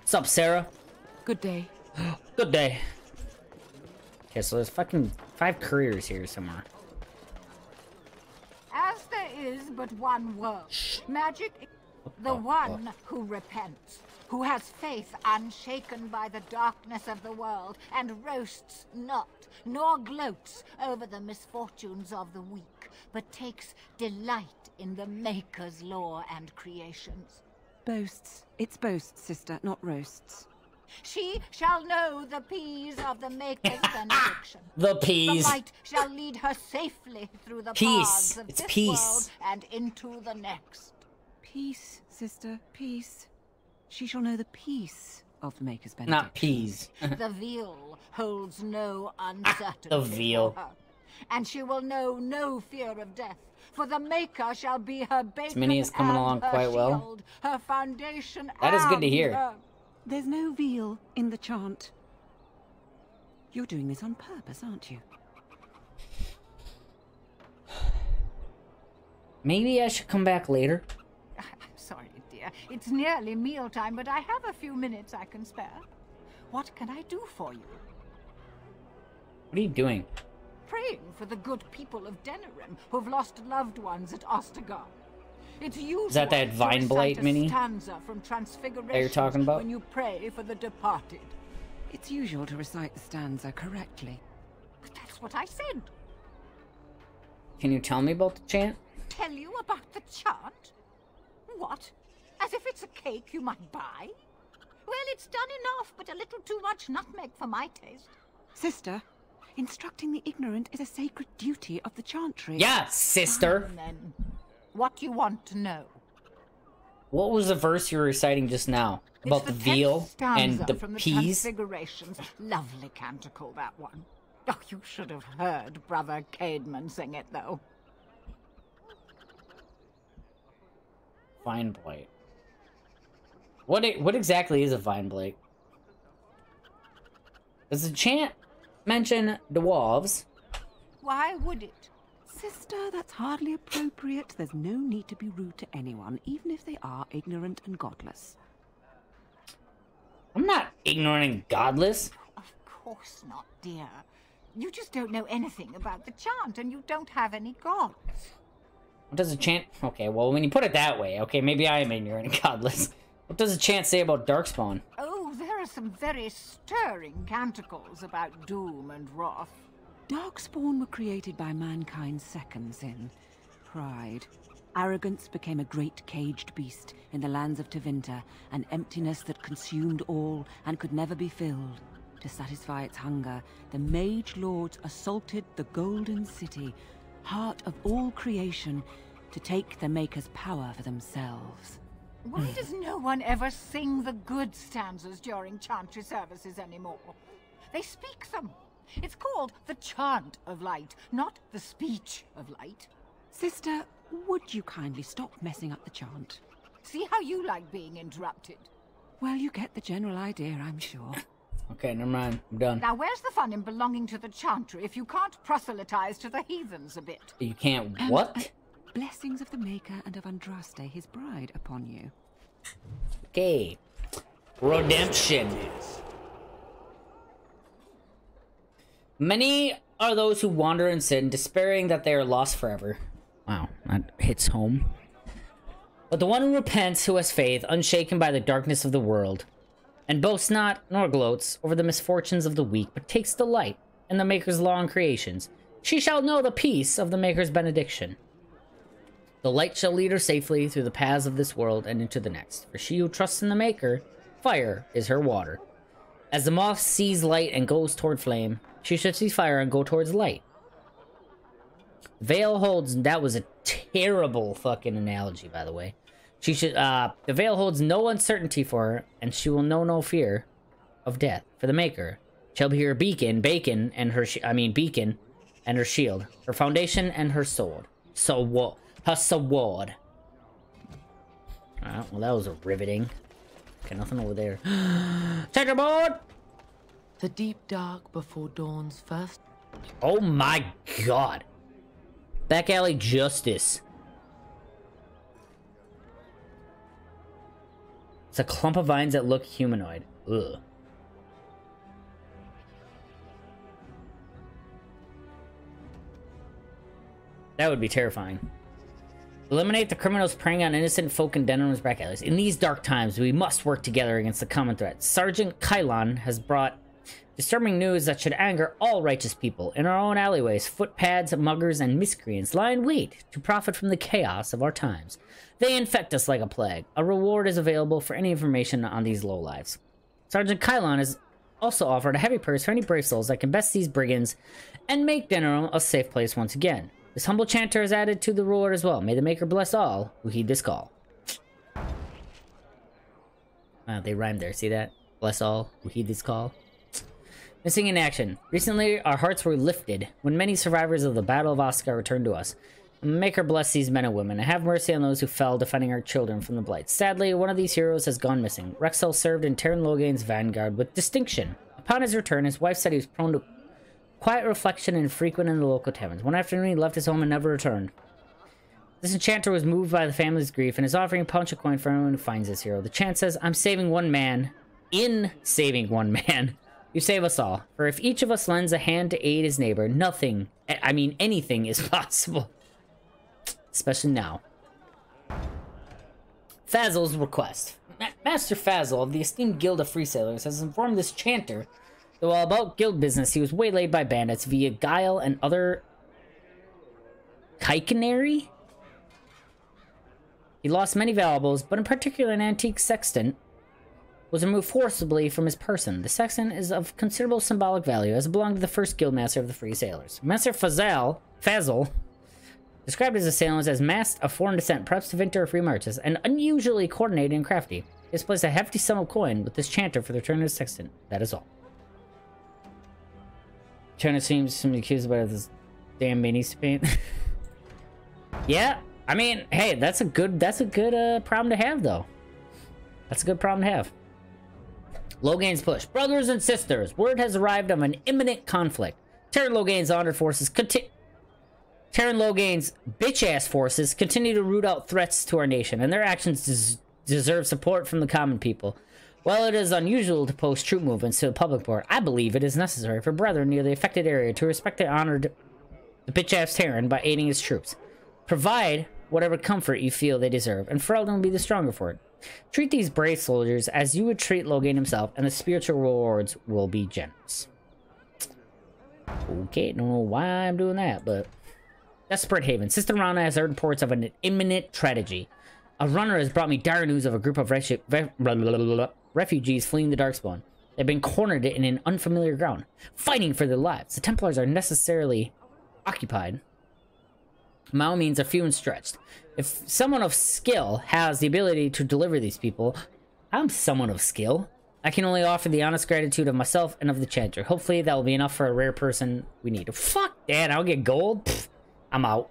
What's up, Sarah? Good day. Good day. Okay, so there's fucking 5 couriers here somewhere. As there is but one world, magic, the one who repents, who has faith unshaken by the darkness of the world, and roasts not, nor gloats over the misfortunes of the weak, but takes delight in the Maker's lore and creations. Boasts. It's boasts, sister, not roasts. She shall know the peace of the Maker's benediction. The peas. The light shall lead her safely through the Peace. paths of It's this peace. world and into the next. Peace, sister, peace. She shall know the peace of the Maker's benediction. Not peas. The veil holds no uncertainty The veil. for her, and she will know no fear of death. For the Maker shall be her bacon Minnie is coming and along her quite well. shield, her foundation. That is good to and hear. her- There's no veal in the chant. You're doing this on purpose, aren't you? Maybe I should come back later. I'm sorry, dear. It's nearly mealtime, but I have a few minutes I can spare. What can I do for you? What are you doing? Praying for the good people of Denerim who've lost loved ones at Ostagar. It's usual that to Vine recite Blight a mini stanza from Transfiguration that you're talking about? when you pray for the departed. It's usual to recite the stanza correctly. But that's what I said. Can you tell me about the chant? Tell you about the chant? What? As if it's a cake you might buy? Well, it's done enough, but a little too much nutmeg for my taste. Sister, instructing the ignorant is a sacred duty of the chantry. Yeah, sister. And then, what do you want to know? What was the verse you were reciting just now? About the It's veal 10th stanza and the from the peas? Transfigurations. Lovely canticle, that one. Oh, you should have heard Brother Caedmon sing it, though. Vine blight. What exactly is a vine blight? Does the chant mention dwarves? Why would it? Sister, that's hardly appropriate. There's no need to be rude to anyone, even if they are ignorant and godless. I'm not ignorant and godless. Of course not, dear. You just don't know anything about the chant, and you don't have any gods. What does the chant... Okay, well, when you put it that way, okay, maybe I am ignorant and godless. What does the chant say about Darkspawn? Oh, there are some very stirring canticles about doom and wrath. Darkspawn were created by mankind's second sin, pride. Arrogance became a great caged beast in the lands of Tevinter, an emptiness that consumed all and could never be filled. To satisfy its hunger, the mage lords assaulted the Golden City, heart of all creation, to take the Maker's power for themselves. Why does no one ever sing the good stanzas during chantry services anymore? They speak them. It's called the chant of light, not the speech of light. Sister, would you kindly stop messing up the chant? See how you like being interrupted. Well, you get the general idea, I'm sure. Okay, never mind. I'm done. Now, where's the fun in belonging to the chantry if you can't proselytize to the heathens a bit? You can't... What? Blessings of the Maker and of Andraste, his bride, upon you. Okay. Redemption. Many are those who wander in sin, despairing that they are lost forever. Wow, that hits home. But the one who repents, who has faith, unshaken by the darkness of the world, and boasts not, nor gloats, over the misfortunes of the weak, but takes delight in the Maker's law and creations, she shall know the peace of the Maker's benediction. The light shall lead her safely through the paths of this world and into the next. For she who trusts in the Maker, fire is her water. As the moth sees light and goes toward flame, she should see fire and go towards light. Veil holds... That was a terrible fucking analogy, by the way. She should... the veil holds no uncertainty for her, and she will know no fear of death. For the Maker shall be her beacon, and her... beacon and her shield, her foundation and her sword. So what? Her sword. Alright, well that was a riveting. Okay, nothing over there. Checkerboard! The deep dark before dawn's first. Oh my god. Back alley justice. It's a clump of vines that look humanoid. Ugh. That would be terrifying. Eliminate the criminals preying on innocent folk in Denorm's back alleys. In these dark times, we must work together against the common threat. Sergeant Kylon has brought disturbing news that should anger all righteous people. In our own alleyways, footpads, muggers, and miscreants lie in wait to profit from the chaos of our times. They infect us like a plague. A reward is available for any information on these lowlives. Sergeant Kylon has also offered a heavy purse for any brave souls that can best these brigands and make Denorm a safe place once again. This humble chanter is added to the reward as well. May the Maker bless all who heed this call. Wow, they rhymed there. See that? Bless all who heed this call. Missing in action. Recently, our hearts were lifted when many survivors of the Battle of Oscar returned to us. Maker bless these men and women, and have mercy on those who fell defending our children from the blight. Sadly, one of these heroes has gone missing. Rexel served in Teyrn Loghain's vanguard with distinction. Upon his return, his wife said he was prone to quiet reflection and frequent in the local taverns. One afternoon, he left his home and never returned. This enchanter was moved by the family's grief and is offering a punch a coin for anyone who finds this hero. The chant says, I'm saving one man. In saving one man, you save us all. For if each of us lends a hand to aid his neighbor, anything is possible. Especially now. Fazl's request. Master Fazl of the esteemed Guild of Free Sailors has informed this chanter that while about guild business, he was waylaid by bandits via guile and other chicanery. He lost many valuables, but in particular an antique sextant was removed forcibly from his person. The sextant is of considerable symbolic value, as it belonged to the first guildmaster of the Free Sailors. Master Fazl described his assailants as masked of foreign descent, perhaps to Tevinter or free marches, and unusually coordinated and crafty. He has placed a hefty sum of coin with this chanter for the return of his sextant. That is all. Chanter seems to be accused about this damn mini paint. Yeah, I mean, hey, that's a good problem to have, though. That's a good problem to have. Loghain's push. Brothers and sisters, word has arrived of an imminent conflict. Teyrn Loghain's honored forces Teyrn Loghain's bitch-ass forces continue to root out threats to our nation, and their actions deserve support from the common people. While it is unusual to post troop movements to the public board, I believe it is necessary for brethren near the affected area to respect and honor the bitch-ass Teyrn by aiding his troops. Provide whatever comfort you feel they deserve, and Ferelden will be the stronger for it. Treat these brave soldiers as you would treat Loghain himself, and the spiritual rewards will be generous. Okay, don't know why I'm doing that, but... Desperate Haven. Sister Rana has heard reports of an imminent tragedy. A runner has brought me dire news of a group of refugees fleeing the Darkspawn. They've been cornered in an unfamiliar ground, fighting for their lives. The Templars are necessarily occupied. My own means are few and stretched. If someone of skill has the ability to deliver these people, I'm someone of skill. I can only offer the honest gratitude of myself and of the chanter. Hopefully that will be enough for a rare person we need. Fuck that, I'll get gold. Pfft, I'm out.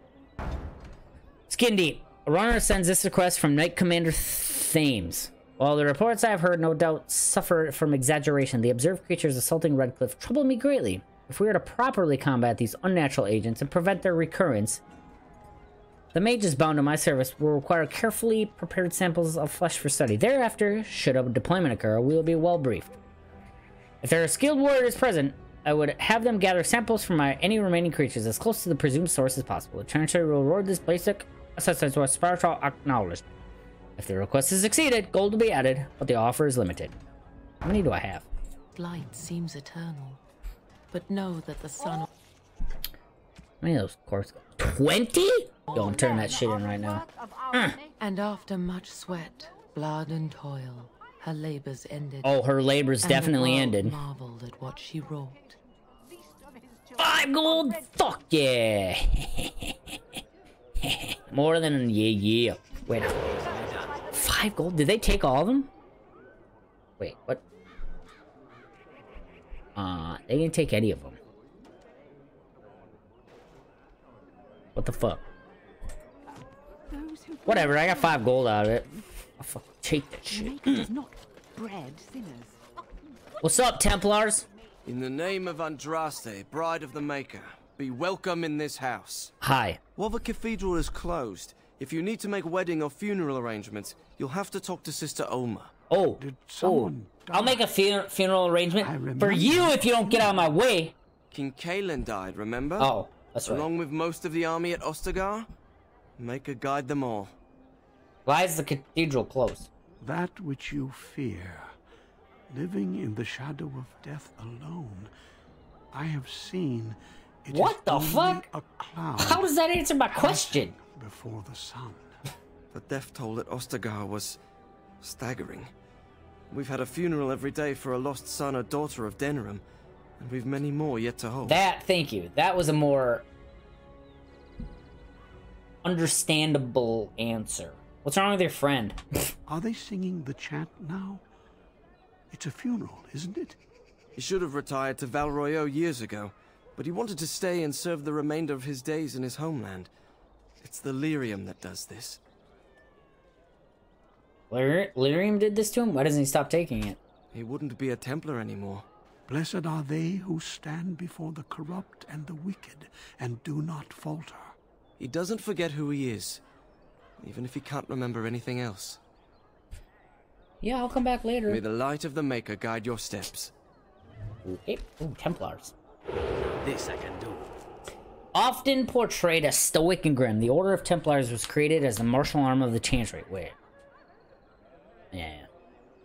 Skin deep. A runner sends this request from Knight Commander Thames. While the reports I have heard no doubt suffer from exaggeration, the observed creatures assaulting Redcliffe trouble me greatly. If we are to properly combat these unnatural agents and prevent their recurrence, the mages bound to my service will require carefully prepared samples of flesh for study. Thereafter, should a deployment occur, we will be well briefed. If there are skilled warriors present, I would have them gather samples from any remaining creatures as close to the presumed source as possible. The Treasury will reward this basic assessment to a spiritual acknowledgement. If the request is exceeded, gold will be added, but the offer is limited. How many do I have? Light seems eternal, but know that the sun... How many of those cores? 20? Yo, I'm turning that shit in right now. And after much sweat, blood, and toil, her labors ended. Oh, her labors definitely ended. Marveled at what she wrought. 5 gold? Fuck yeah! More than yeah. Wait. 5 gold? Did they take all of them? Wait, what? They didn't take any of them. What the fuck? Whatever, I got 5 gold out of it. I'll fucking take that shit. Does not bread sinners. What's up, Templars? In the name of Andraste, Bride of the Maker, be welcome in this house. Hi. While the cathedral is closed, if you need to make wedding or funeral arrangements, you'll have to talk to Sister Olma. Oh. Did someone I'll make a funeral arrangement I for remember. you if you don't get out of my way. King Kalen died, remember? Oh, that's right. Along with most of the army at Ostagar? Maker guide them all. Why is the cathedral closed? That which you fear, living in the shadow of death alone, I have seen it What is the only fuck? a cloud How does that answer my question? before the sun. The death toll at Ostagar was staggering. We've had a funeral every day for a lost son or daughter of Denerim, and we've many more yet to hold. Thank you. That was a more understandable answer. What's wrong with your friend? Are they singing the chant now? It's a funeral, isn't it? He should have retired to Val Royeaux years ago, but he wanted to stay and serve the remainder of his days in his homeland. It's the lyrium that does this. Lyrium did this to him? Why doesn't he stop taking it? He wouldn't be a Templar anymore. Blessed are they who stand before the corrupt and the wicked and do not falter. He doesn't forget who he is, even if he can't remember anything else. Yeah, I'll come back later. May the light of the Maker guide your steps. Okay. Ooh, Templars. This I can do. Often portrayed as stoic and grim, the Order of Templars was created as the martial arm of the Chantry. Wait. Yeah.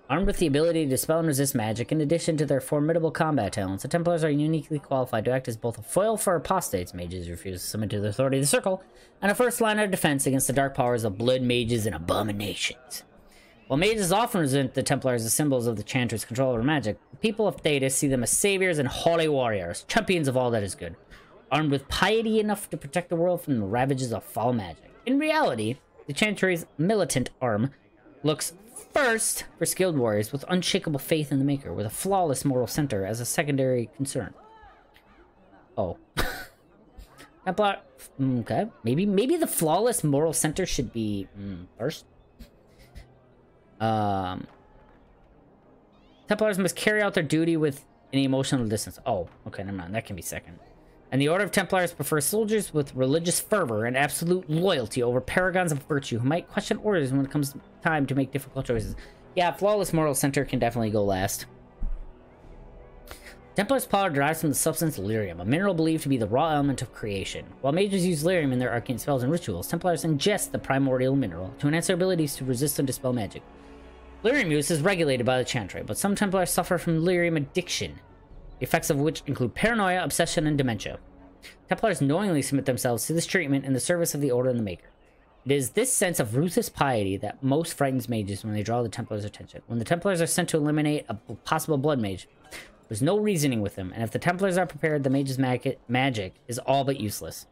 Armed with the ability to dispel and resist magic, in addition to their formidable combat talents, the Templars are uniquely qualified to act as both a foil for apostates, mages who refuse to submit to the authority of the Circle, and a first line of defense against the dark powers of blood mages and abominations. While mages often present the Templars as symbols of the Chantry's control over magic, the people of Thedas see them as saviors and holy warriors, champions of all that is good, armed with piety enough to protect the world from the ravages of foul magic. In reality, the Chantry's militant arm looks first for skilled warriors with unshakable faith in the Maker, with a flawless moral center as a secondary concern. Oh. Templar... Okay. Maybe the flawless moral center should be first. Templars must carry out their duty with an emotional distance. Oh, okay, never mind. That can be second. And the Order of Templars prefers soldiers with religious fervor and absolute loyalty over paragons of virtue who might question orders when it comes time to make difficult choices. Yeah, flawless moral center can definitely go last. Templars' power derives from the substance lyrium, a mineral believed to be the raw element of creation. While mages use lyrium in their arcane spells and rituals, Templars ingest the primordial mineral to enhance their abilities to resist and dispel magic. Lyrium use is regulated by the Chantry, but some Templars suffer from lyrium addiction, the effects of which include paranoia, obsession, and dementia. Templars knowingly submit themselves to this treatment in the service of the Order and the Maker. It is this sense of ruthless piety that most frightens mages when they draw the Templars' attention. When the Templars are sent to eliminate a possible blood mage, there's no reasoning with them, and if the Templars are prepared, the mage's magic is all but useless.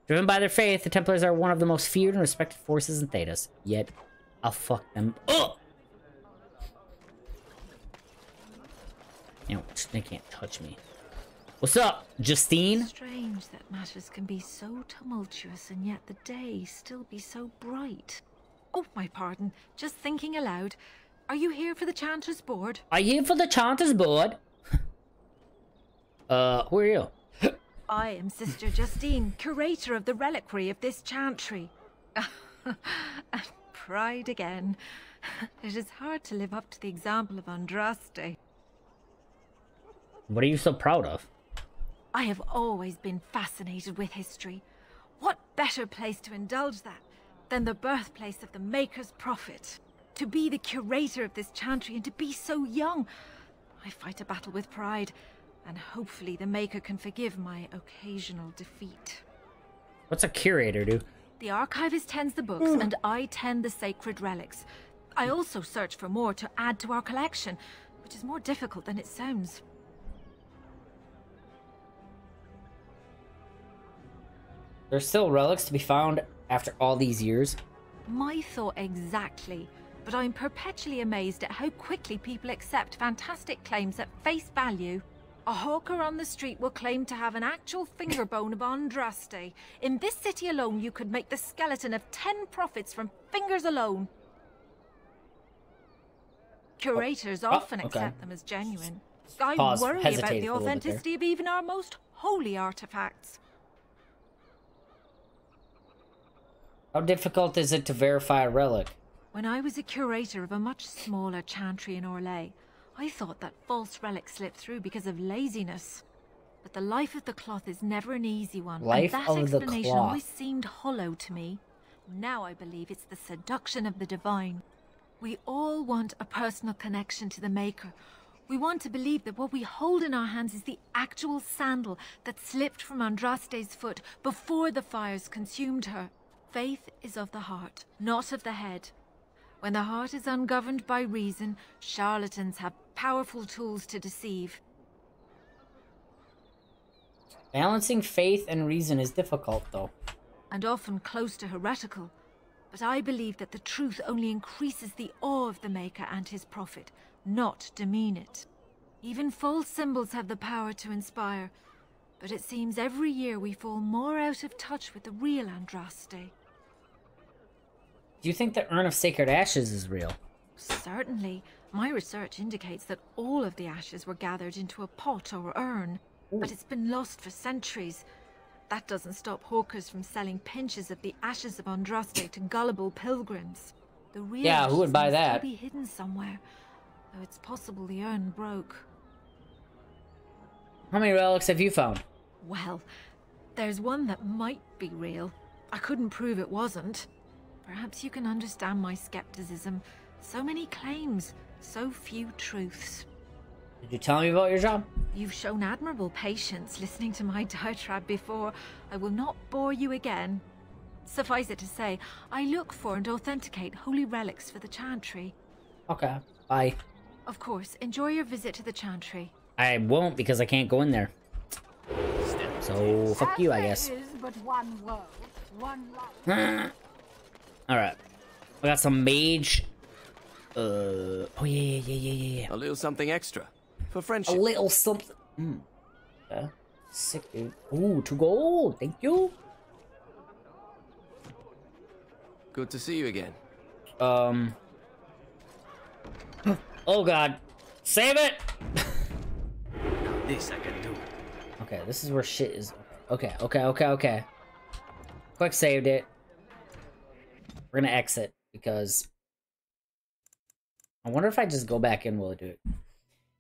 Driven by their faith, the Templars are one of the most feared and respected forces in Thedas, yet I'll fuck them up! You know, they can't touch me. What's up, Justine? Strange that matters can be so tumultuous and yet the day still be so bright. Oh, my pardon. Just thinking aloud. Are you here for the Chanter's Board? Are you here for the Chanter's Board? Who are you? I am Sister Justine, curator of the reliquary of this chantry. Pride again. It is hard to live up to the example of Andraste. What are you so proud of? I have always been fascinated with history. What better place to indulge that than the birthplace of the Maker's prophet? To be the curator of this chantry and to be so young. I fight a battle with pride, and hopefully the Maker can forgive my occasional defeat. What's a curator do? The archivist tends the books, and I tend the sacred relics. I also search for more to add to our collection, which is more difficult than it sounds. There's still relics to be found after all these years. My thought exactly, but I'm perpetually amazed at how quickly people accept fantastic claims at face value. A hawker on the street will claim to have an actual finger bone of Andraste. In this city alone, you could make the skeleton of 10 prophets from fingers alone. Curators often accept them as genuine. I worry about the authenticity of even our most holy artifacts. How difficult is it to verify a relic? When I was a curator of a much smaller chantry in Orlais, I thought that false relic slipped through because of laziness. But the life of the cloth is never an easy one, Life and that of the explanation cloth. always seemed hollow to me. Now I believe it's the seduction of the divine. We all want a personal connection to the Maker. We want to believe that what we hold in our hands is the actual sandal that slipped from Andraste's foot before the fires consumed her. Faith is of the heart, not of the head. When the heart is ungoverned by reason, charlatans have powerful tools to deceive. Balancing faith and reason is difficult, though. And often close to heretical. But I believe that the truth only increases the awe of the Maker and his prophet, not demean it. Even false symbols have the power to inspire, but it seems every year we fall more out of touch with the real Andraste. Do you think the Urn of Sacred Ashes is real? Certainly. My research indicates that all of the ashes were gathered into a pot or urn, but it's been lost for centuries. That doesn't stop hawkers from selling pinches of the ashes of Andraste to gullible pilgrims. The real Yeah, who would ashes buy must that? still be hidden somewhere, though it's possible the urn broke. How many relics have you found? Well, there's one that might be real. I couldn't prove it wasn't. Perhaps you can understand my skepticism. So many claims, so few truths. Did you tell me about your job? You've shown admirable patience listening to my diatribe before. I will not bore you again. Suffice it to say, I look for and authenticate holy relics for the chantry. Okay, bye. Of course, enjoy your visit to the chantry. I won't because I can't go in there. So, fuck you, I guess. There is but one world, one life. Alright. We got some mage. Oh, yeah. A little something extra. For A friendship. little something. Okay. Sick, dude. Ooh, 2 gold. Thank you. Good to see you again. Oh, God. Save it! This I can do. Okay, this is where shit is. Okay. Quick saved it. We're gonna exit because I wonder if I just go back in, will it do it?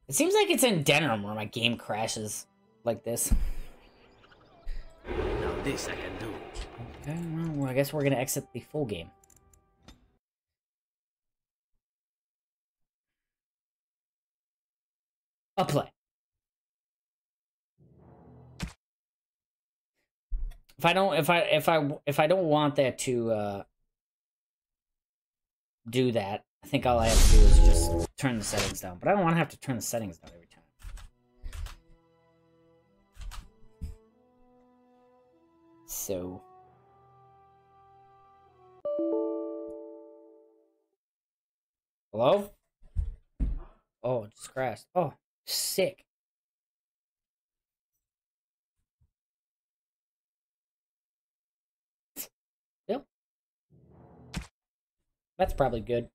It seems like it's in Denerim where my game crashes like this. Now this I can do. Okay, well, I guess we're gonna exit the full game. Apply. If I don't want that to do that, I think all I have to do is just turn the settings down. But I don't want to have to turn the settings down every time. So hello? Oh, it just crashed. Oh, sick. Yep. That's probably good.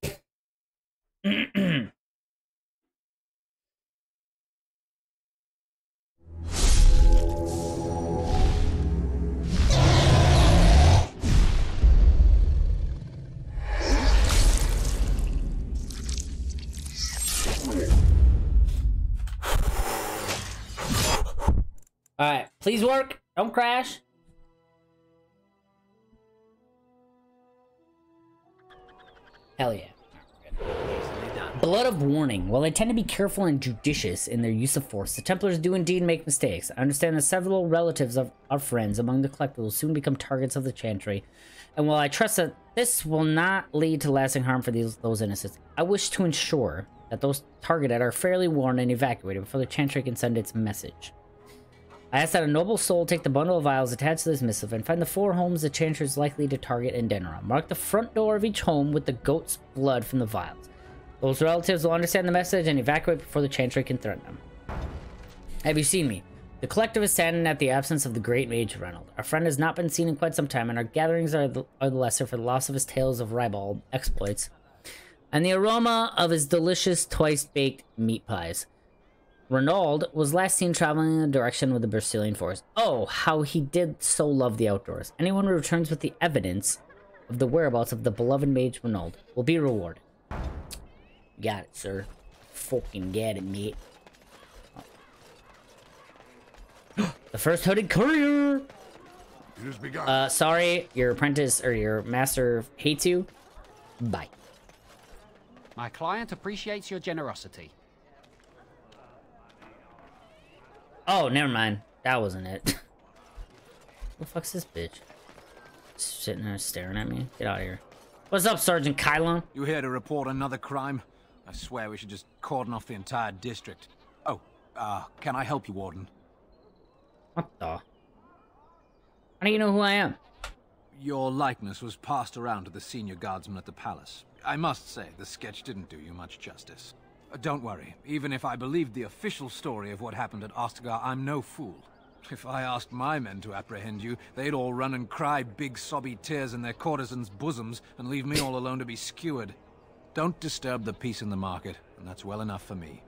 Alright, please work. Don't crash. Hell yeah. Easily done. Blood of warning. While they tend to be careful and judicious in their use of force, the Templars do indeed make mistakes. I understand that several relatives of our friends among the collectors will soon become targets of the Chantry, and while I trust that this will not lead to lasting harm for those innocents, I wish to ensure that those targeted are fairly warned and evacuated before the Chantry can send its message. I ask that a noble soul take the bundle of vials attached to this missive and find the 4 homes the Chantry is likely to target in Denerim. Mark the front door of each home with the goat's blood from the vials. Those relatives will understand the message and evacuate before the Chantry can threaten them. Have you seen me? The collective is saddened at the absence of the great mage Reynold. Our friend has not been seen in quite some time, and our gatherings are the lesser for the loss of his tales of ribald exploits and the aroma of his delicious twice-baked meat pies. Reynold was last seen traveling in the direction of the Brazilian forest. Oh, how he did so love the outdoors. Anyone who returns with the evidence of the whereabouts of the beloved mage Renaud will be rewarded. Got it, sir. Fucking get it, mate. The first hooded courier! Sorry, your apprentice or your master hates you. Bye. My client appreciates your generosity. Oh, never mind. That wasn't it. Who the fuck's this bitch? Sitting there staring at me. Get out of here. What's up, Sergeant Kylon? You here to report another crime? I swear we should just cordon off the entire district. Oh, can I help you, Warden? What the? How do you know who I am? Your likeness was passed around to the senior guardsman at the palace. I must say, the sketch didn't do you much justice. Don't worry, even if I believed the official story of what happened at Ostagar, I'm no fool. If I asked my men to apprehend you, they'd all run and cry big sobby tears in their courtesans' bosoms and leave me all alone to be skewered. Don't disturb the peace in the market, and that's well enough for me.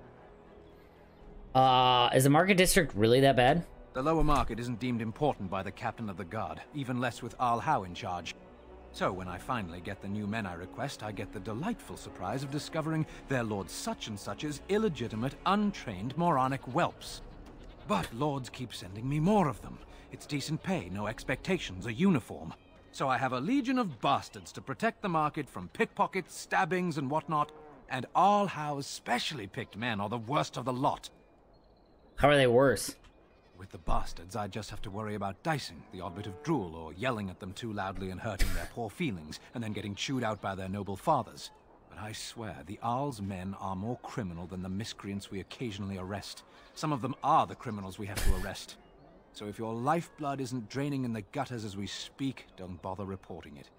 Is the market district really that bad? The lower market isn't deemed important by the captain of the guard, even less with Arl Howe in charge. So when I finally get the new men I request, I get the delightful surprise of discovering their Lord Such-and-Such's illegitimate, untrained, moronic whelps. But lords keep sending me more of them. It's decent pay, no expectations, a uniform. So I have a legion of bastards to protect the market from pickpockets, stabbings, and whatnot, and Arl Howe's specially picked men are the worst of the lot. How are they worse? With the bastards, I just have to worry about dicing, the odd bit of drool, or yelling at them too loudly and hurting their poor feelings, and then getting chewed out by their noble fathers. But I swear, the Arl's men are more criminal than the miscreants we occasionally arrest. Some of them are the criminals we have to arrest. So if your lifeblood isn't draining in the gutters as we speak, don't bother reporting it.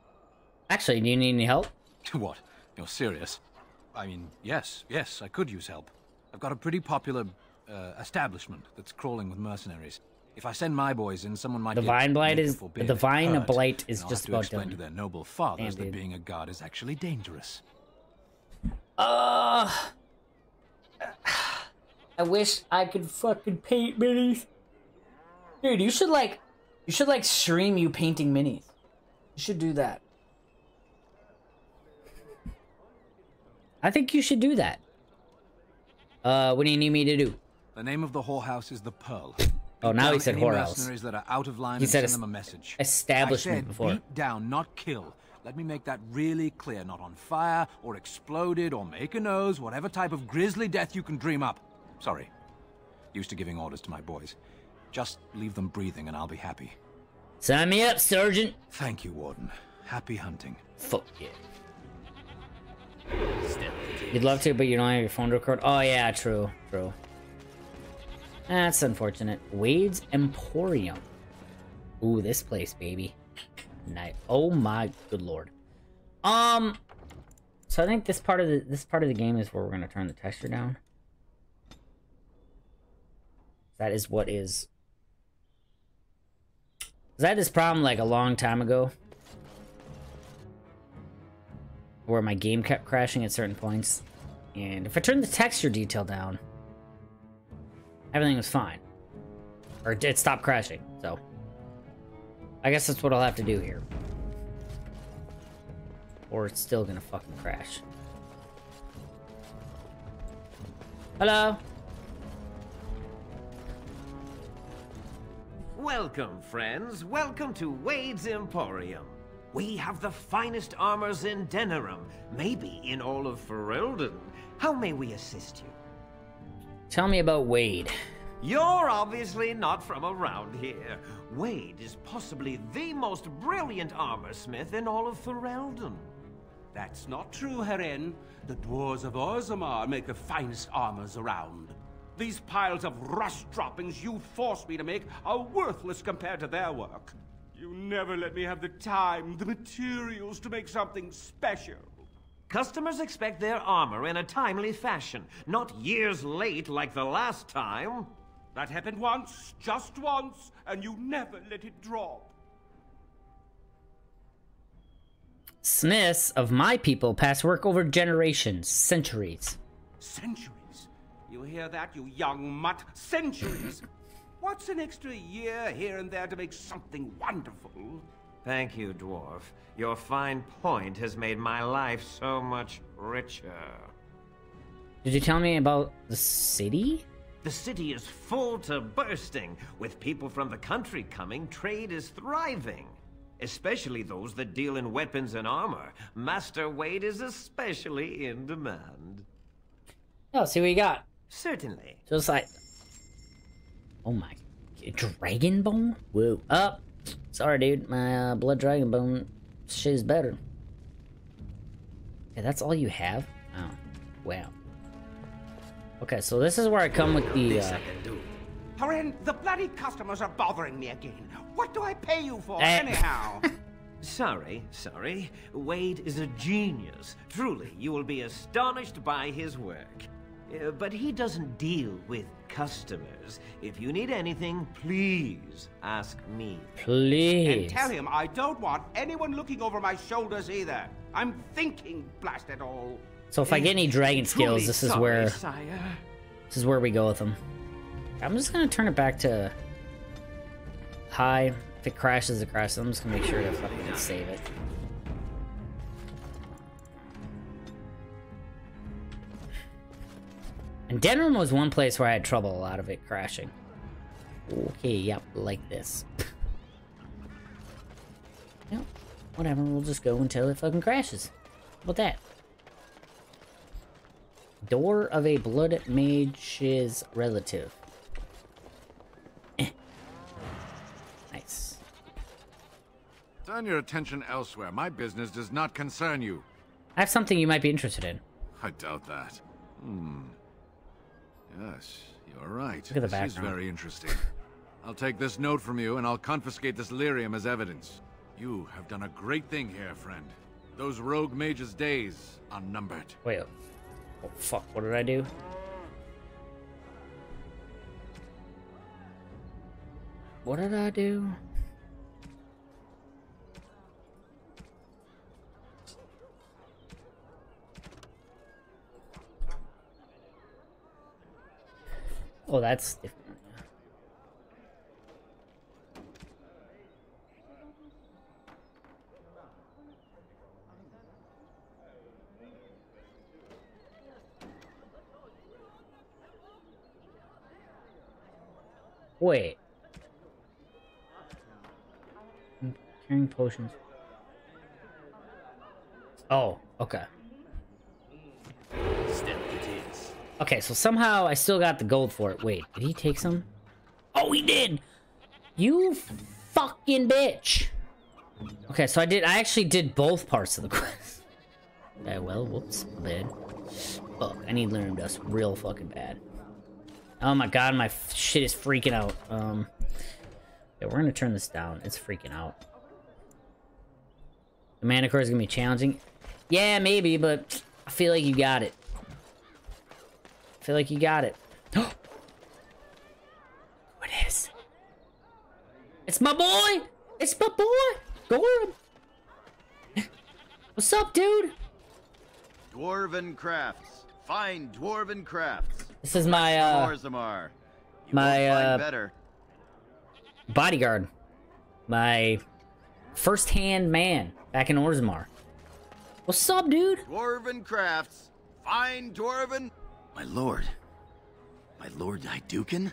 Actually, do you need any help? What? You're serious? I mean, yes, I could use help. I've got a pretty popular establishment that's crawling with mercenaries. If I send my boys in, someone might Divine Blight is just about explain done. to their noble fathers that being a guard is actually dangerous. I wish I could fucking paint minis. Dude, you should like stream you painting minis. You should do that. I think you should do that. What do you need me to do? The name of the whorehouse is the Pearl. Oh, now he said whorehouse. Mercenaries that are out of line he said send them a message. Establishment I said, before. Beat down, not kill. Let me make that really clear. Not on fire, or exploded, or make a nose, whatever type of grisly death you can dream up. Sorry. Used to giving orders to my boys. Just leave them breathing and I'll be happy. Sign me up, Sergeant. Thank you, Warden. Happy hunting. Fuck yeah. You'd love to, but you don't have your phone to record. Oh yeah, true. That's unfortunate. Wade's Emporium. Ooh, this place, baby. Nice. Oh my good lord. So I think this part of the game is where we're gonna turn the texture down. That is what is. I had this problem like a long time ago, where my game kept crashing at certain points, and if I turned the texture detail down, everything was fine, or it stopped crashing. So I guess that's what I'll have to do here, or it's still gonna fucking crash. Hello. Welcome, friends. Welcome to Wade's Emporium. We have the finest armors in Denerim, maybe in all of Ferelden. How may we assist you? Tell me about Wade. You're obviously not from around here. Wade is possibly the most brilliant armorsmith in all of Ferelden. That's not true, Heren. The dwarves of Orzammar make the finest armors around. These piles of rust droppings you forced me to make are worthless compared to their work. You never let me have the time, the materials to make something special. Customers expect their armor in a timely fashion, not years late like the last time. That happened once, just once, and you never let it drop. Smiths of my people pass work over generations, centuries. Centuries? You hear that, you young mutt? Centuries! What's an extra year here and there to make something wonderful? Thank you, dwarf. Your fine point has made my life so much richer. Did you tell me about the city? The city is full to bursting. With people from the country coming, trade is thriving. Especially those that deal in weapons and armor. Master Wade is especially in demand. Oh, see what you got. Certainly. Just like... Oh my... Dragon bone? Whoa. Up. Sorry, dude. My blood dragon bone shit is better. Yeah, that's all you have? Oh. Wow. Okay, so this is where I come with the, Haren, the bloody customers are bothering me again. What do I pay you for, anyhow? Sorry. Wade is a genius. Truly, you will be astonished by his work. But he doesn't deal with customers. If you need anything, please ask me. Please. And tell him I don't want anyone looking over my shoulders either. I'm thinking, blast it all. So if I get any dragon skills, this is where... This is where we go with them. I'm just gonna turn it back to... high. If it crashes, it crashes. I'm just gonna make sure to fucking save it. And Denerim was one place where I had trouble a lot of it crashing. Okay, yep, like this. Yep, whatever, we'll just go until it fucking crashes. How about that? Door of a blood mage's relative. Nice. Turn your attention elsewhere. My business does not concern you. I have something you might be interested in. I doubt that. Yes, you're right. Look at the This is background. very interesting. I'll take this note from you, and I'll confiscate this lyrium as evidence. You have done a great thing here, friend. Those rogue mages' days are numbered. Wait. Oh, fuck. What did I do? What did I do? Oh, that's different. Wait. I'm carrying potions. Oh, okay. Okay, so somehow I still got the gold for it. Wait, did he take some? Oh, he did! You fucking bitch! Okay, so I actually did both parts of the quest. Okay, well, whoops, bad. Fuck, I need Lyrium Dust real fucking bad. Oh my god, my shit is freaking out. Yeah, we're gonna turn this down. It's freaking out. The mana core is gonna be challenging. Yeah, maybe, but I feel like you got it. I feel like you got it. What is? It's my boy! It's my boy! Gorum! What's up, dude? Dwarven crafts. Fine dwarven crafts. This is my, Orzammar. You won't find better. Bodyguard. My first-hand man back in Orzammar. What's up, dude? Dwarven crafts. Fine dwarven... My lord Hydukin?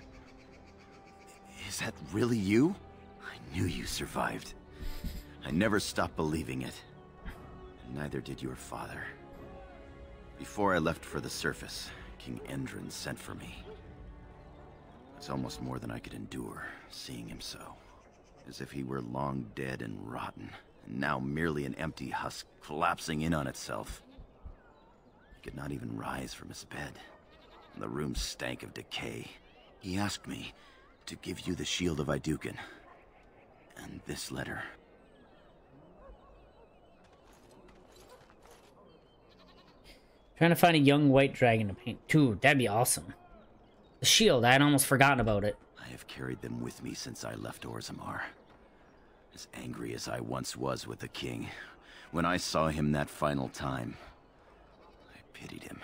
Is that really you? I knew you survived. I never stopped believing it. And neither did your father. Before I left for the surface, King Endron sent for me. It's almost more than I could endure, seeing him so. As if he were long dead and rotten, and now merely an empty husk collapsing in on itself. He could not even rise from his bed. And the room stank of decay. He asked me to give you the shield of Hydukin. And this letter. Trying to find a young white dragon to paint. Dude, that'd be awesome. The shield, I had almost forgotten about it. I have carried them with me since I left Orzammar. As angry as I once was with the king, when I saw him that final time, I pitied him.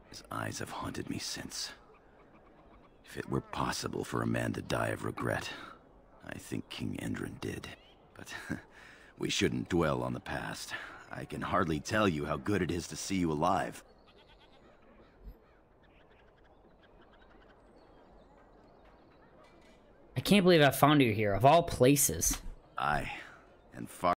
His eyes have haunted me since. If it were possible for a man to die of regret, I think King Endron did. But We shouldn't dwell on the past. I can hardly tell you how good it is to see you alive. I can't believe I found you here, of all places. Aye, and far